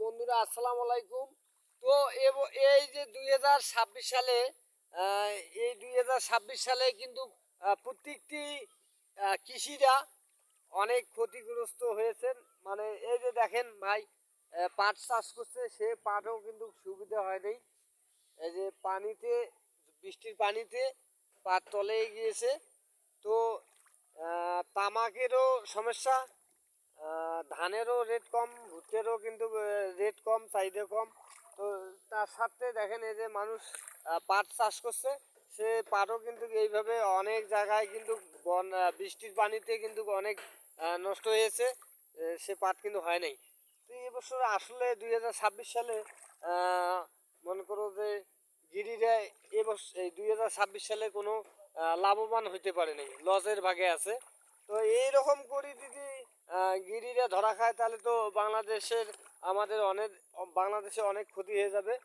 বন্ধুরা আসসালামু আলাইকুম। তো এই যে 2026 সালে এই 2026 সালে কিন্তু প্রত্যেকটি কৃষিরা অনেক ক্ষতিগ্রস্ত হয়েছেন। মানে এই যে দেখেন ভাই, পাট চাষ করছে, সে পাটও কিন্তু সুবিধা হয়নি। এই যে পানিতে, বৃষ্টির পানিতে পাট তলে গিয়েছে। তো তামাকেরও সমস্যা, ধানেরও রেট কম, ভুট্টেরও কিন্তু রেট কম, চাহিদা কম। তো তার সাথে দেখেন এই যে মানুষ পাট চাষ করছে, সে পাটও কিন্তু এইভাবে অনেক জায়গায় কিন্তু বৃষ্টির পানিতে কিন্তু অনেক নষ্ট হয়েছে। সে পাট কিন্তু হয় নাই। তো এবছর আসলে 2026 সালে মনে করো যে গিরিরা এবছর এই 2026 সালে কোনো লাভবান হইতে পারে নাই, লসের ভাগে আছে। তো এইরকম করে যদি গিরিরা ধরা খায় তাহলে তো বাংলাদেশের, আমাদের অনেক, বাংলাদেশে অনেক ক্ষতি হয়ে যাবে।